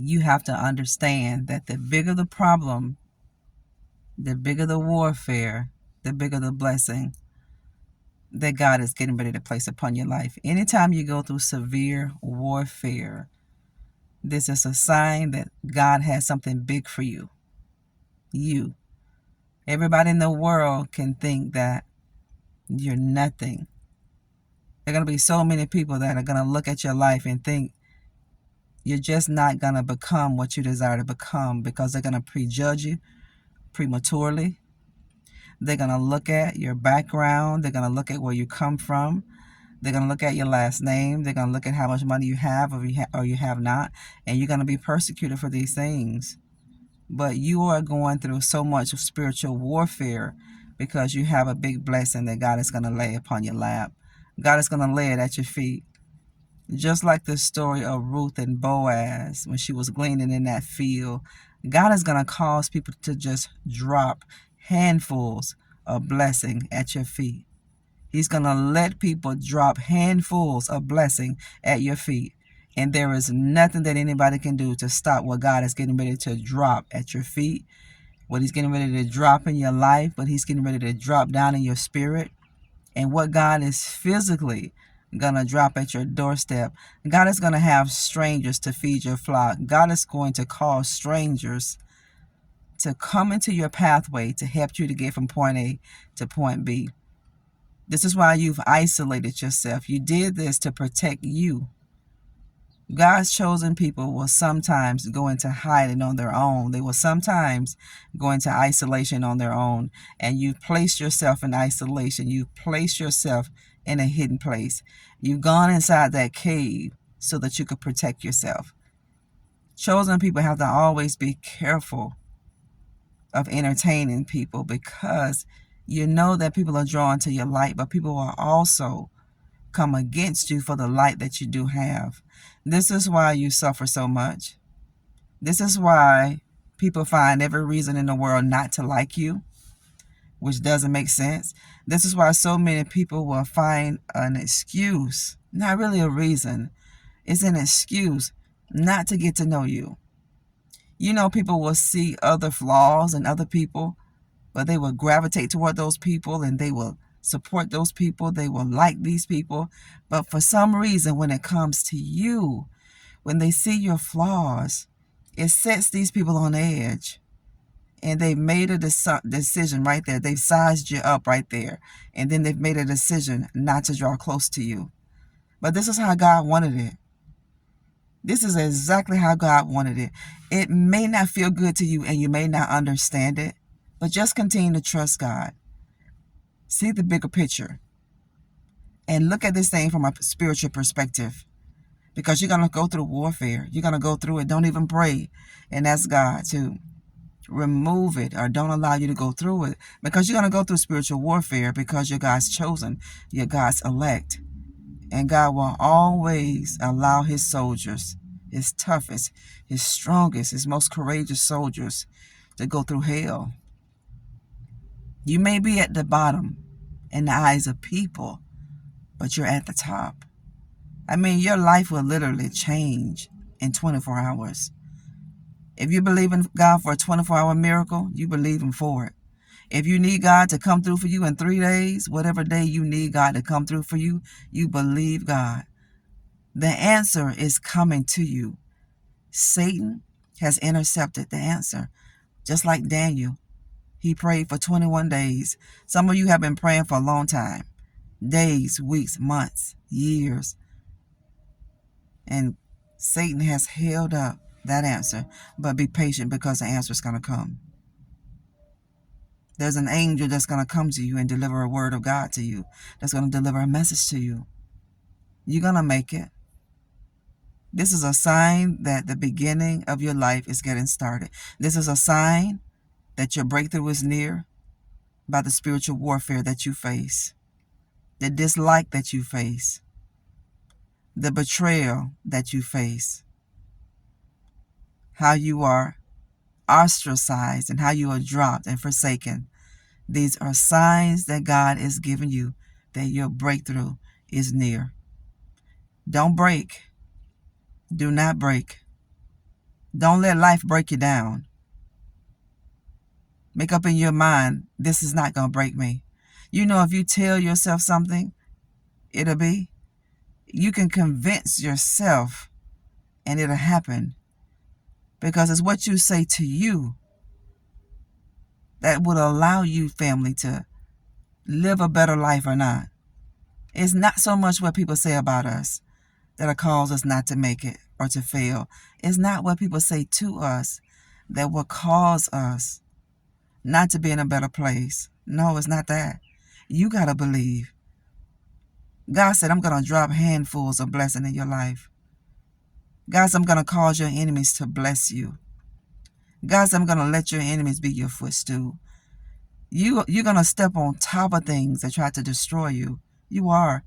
you have to understand that the bigger the problem, the bigger the warfare, the bigger the blessing that God is getting ready to place upon your life. Anytime you go through severe warfare, this is a sign that God has something big for you. You. Everybody in the world can think that you're nothing. There are going to be so many people that are going to look at your life and think you're just not going to become what you desire to become, because they're going to prejudge you prematurely. They're going to look at your background. They're going to look at where you come from. They're going to look at your last name. They're going to look at how much money you have or you have not. And you're going to be persecuted for these things. But you are going through so much spiritual warfare because you have a big blessing that God is going to lay upon your lap. God is going to lay it at your feet. Just like the story of Ruth and Boaz when she was gleaning in that field, God is going to cause people to just drop handfuls of blessing at your feet. He's going to let people drop handfuls of blessing at your feet. And there is nothing that anybody can do to stop what God is getting ready to drop at your feet, what he's getting ready to drop in your life, what he's getting ready to drop down in your spirit, and what God is physically going to drop at your doorstep. God is going to have strangers to feed your flock. God is going to cause strangers to come into your pathway to help you to get from point A to point B. This is why you've isolated yourself. You did this to protect you. God's chosen people will sometimes go into hiding on their own. They will sometimes go into isolation on their own. And you've placed yourself in isolation. You've placed yourself in a hidden place. You've gone inside that cave so that you could protect yourself. Chosen people have to always be careful of entertaining people, because you know that people are drawn to your light, but people will also come against you for the light that you do have. This is why you suffer so much. This is why people find every reason in the world not to like you, which doesn't make sense. This is why so many people will find an excuse, not really a reason. It's an excuse not to get to know you. You know, people will see other flaws in other people, but they will gravitate toward those people and they will support those people. They will like these people. But for some reason, when it comes to you, when they see your flaws, it sets these people on edge. And they've made a decision right there. They've sized you up right there. And then they've made a decision not to draw close to you. But this is how God wanted it. This is exactly how God wanted it. It may not feel good to you and you may not understand it, but just continue to trust God. See the bigger picture and look at this thing from a spiritual perspective, because you're going to go through warfare. You're going to go through it. Don't even pray and ask God to remove it or don't allow you to go through it, because you're going to go through spiritual warfare because you're God's chosen. You're God's elect. And God will always allow his soldiers, his toughest, his strongest, his most courageous soldiers to go through hell. You may be at the bottom in the eyes of people, but you're at the top. I mean, your life will literally change in 24 hours. If you believe in God for a 24-hour miracle, you believe him for it. If you need God to come through for you in 3 days, whatever day you need God to come through for you, you believe God. The answer is coming to you. Satan has intercepted the answer. Just like Daniel, he prayed for 21 days. Some of you have been praying for a long time. Days, weeks, months, years. And Satan has held up that answer. But be patient, because the answer is going to come. There's an angel that's going to come to you and deliver a word of God to you. That's going to deliver a message to you. You're going to make it. This is a sign that the beginning of your life is getting started. This is a sign that your breakthrough is near by the spiritual warfare that you face, the dislike that you face, the betrayal that you face, how you are ostracized and how you are dropped and forsaken. These are signs that God is giving you that your breakthrough is near. Don't break. Do not break. Don't let life break you down. Make up in your mind, this is not going to break me. You know, if you tell yourself something, it'll be. You can convince yourself and it'll happen, because it's what you say to you that will allow you, family, to live a better life or not. It's not so much what people say about us that'll cause us not to make it or to fail. It's not what people say to us that will cause us not to be in a better place. No, it's not that. You got to believe. God said, I'm going to drop handfuls of blessing in your life. God said, I'm going to cause your enemies to bless you. God said, I'm going to let your enemies be your footstool. You're going to step on top of things that try to destroy you. You are.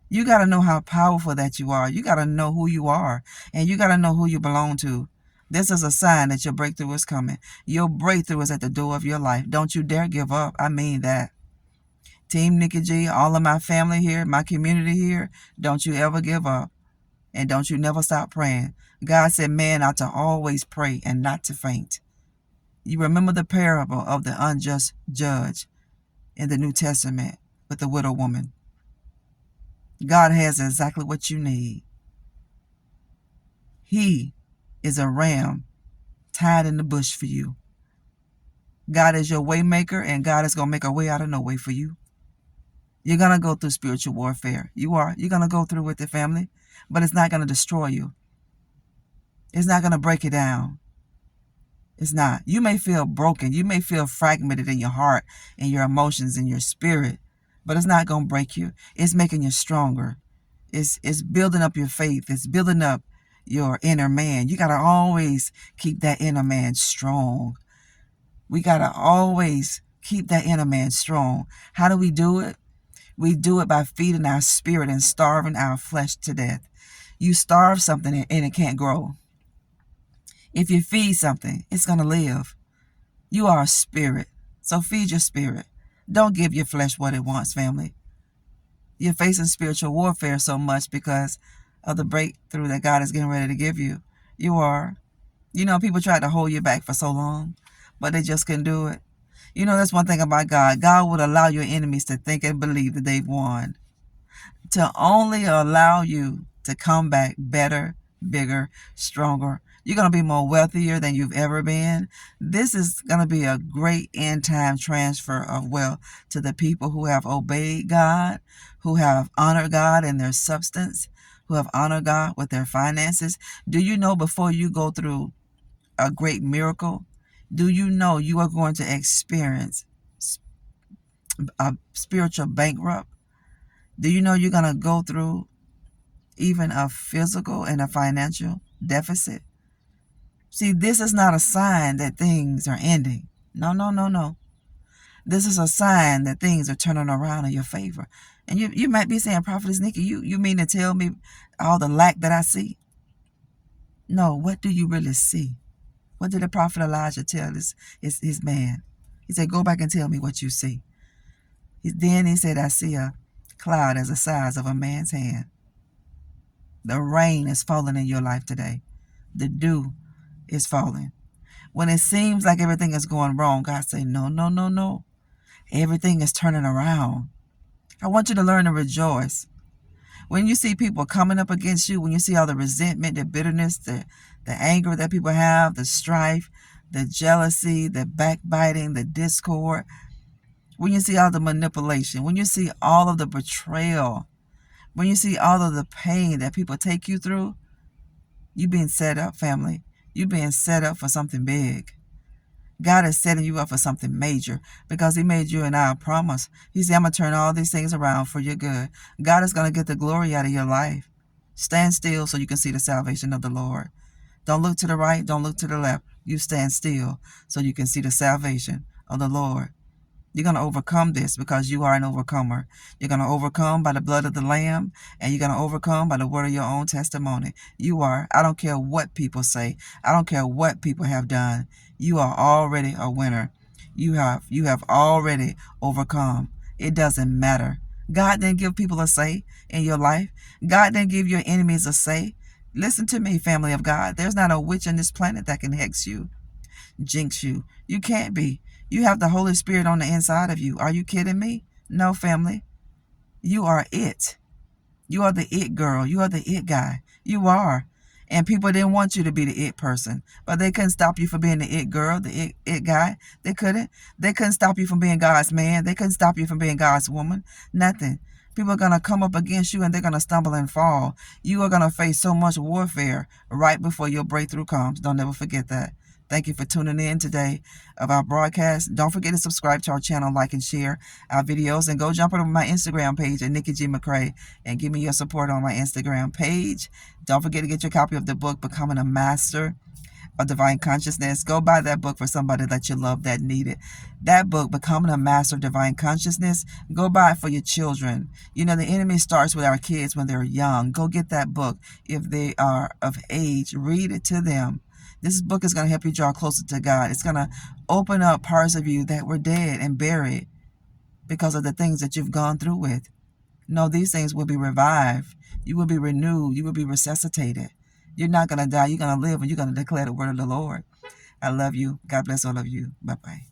You got to know how powerful that you are. You got to know who you are. And you got to know who you belong to. This is a sign that your breakthrough is coming. Your breakthrough is at the door of your life. Don't you dare give up. I mean that. Team Nikki G, all of my family here, my community here, don't you ever give up. And don't you never stop praying. God said, man ought to always pray and not to faint. You remember the parable of the unjust judge in the New Testament with the widow woman. God has exactly what you need. He is a ram tied in the bush for you. God is your way maker, and God is going to make a way out of no way for you. You're going to go through spiritual warfare. You are. You're going to go through with the family, but it's not going to destroy you. It's not going to break you down. It's not. You may feel broken. You may feel fragmented in your heart and your emotions and your spirit, but it's not going to break you. It's making you stronger. It's building up your faith. It's building up your inner man. You got to always keep that inner man strong. We got to always keep that inner man strong. How do we do it? We do it by feeding our spirit and starving our flesh to death. You starve something and it can't grow. If you feed something, it's going to live. You are a spirit, so feed your spirit. Don't give your flesh what it wants, family. You're facing spiritual warfare so much because of the breakthrough that God is getting ready to give you. You are. You know, people tried to hold you back for so long, but they just couldn't do it. You know, that's one thing about God. God would allow your enemies to think and believe that they've won, to only allow you to come back better, bigger, stronger. You're going to be more wealthier than you've ever been. This is going to be a great end time transfer of wealth to the people who have obeyed God, who have honored God in their substance, who have honored God with their finances. Do you know, before you go through a great miracle, do you know you are going to experience a spiritual bankrupt? Do you know you're going to go through even a physical and a financial deficit? See, this is not a sign that things are ending. No, no, no, no. This is a sign that things are turning around in your favor. And you might be saying, Prophetess Nikki, you mean to tell me all the lack that I see? No, what do you really see? What did the prophet Elijah tell his man? He said, go back and tell me what you see. Then he said, I see a cloud as the size of a man's hand. The rain is falling in your life today. The dew is falling. When it seems like everything is going wrong, God say, no, no, no, no. Everything is turning around. I want you to learn to rejoice. When you see people coming up against you, when you see all the resentment, the bitterness, the anger that people have, the strife, the jealousy, the backbiting, the discord, when you see all the manipulation, when you see all of the betrayal, when you see all of the pain that people take you through, you being set up, family. You being set up for something big. God is setting you up for something major because he made you and I a promise. He said, I'm going to turn all these things around for your good. God is going to get the glory out of your life. Stand still so you can see the salvation of the Lord. Don't look to the right. Don't look to the left. You stand still so you can see the salvation of the Lord. You're going to overcome this because you are an overcomer. You're going to overcome by the blood of the Lamb, and you're going to overcome by the word of your own testimony. You are. I don't care what people say. I don't care what people have done. You are already a winner. You have already overcome. It doesn't matter. God didn't give people a say in your life. God didn't give your enemies a say. Listen to me, family of God. There's not a witch on this planet that can hex you, jinx you. You can't be. You have the Holy Spirit on the inside of you. Are you kidding me? No, family. You are it. You are the it girl. You are the it guy. You are. And people didn't want you to be the it person. But they couldn't stop you from being the it girl, the it guy. They couldn't. They couldn't stop you from being God's man. They couldn't stop you from being God's woman. Nothing. People are going to come up against you and they're going to stumble and fall. You are going to face so much warfare right before your breakthrough comes. Don't ever forget that. Thank you for tuning in today of our broadcast. Don't forget to subscribe to our channel, like and share our videos, and go jump over my Instagram page at Nikki McCray and give me your support on my Instagram page. Don't forget to get your copy of the book, Becoming a Master of Divine Consciousness. Go buy that book for somebody that you love that need it. That book, Becoming a Master of Divine Consciousness, go buy it for your children. You know, the enemy starts with our kids when they're young. Go get that book if they are of age. Read it to them. This book is going to help you draw closer to God. It's going to open up parts of you that were dead and buried because of the things that you've gone through with. No, these things will be revived. You will be renewed. You will be resuscitated. You're not going to die. You're going to live, and you're going to declare the word of the Lord. I love you. God bless all of you. Bye-bye.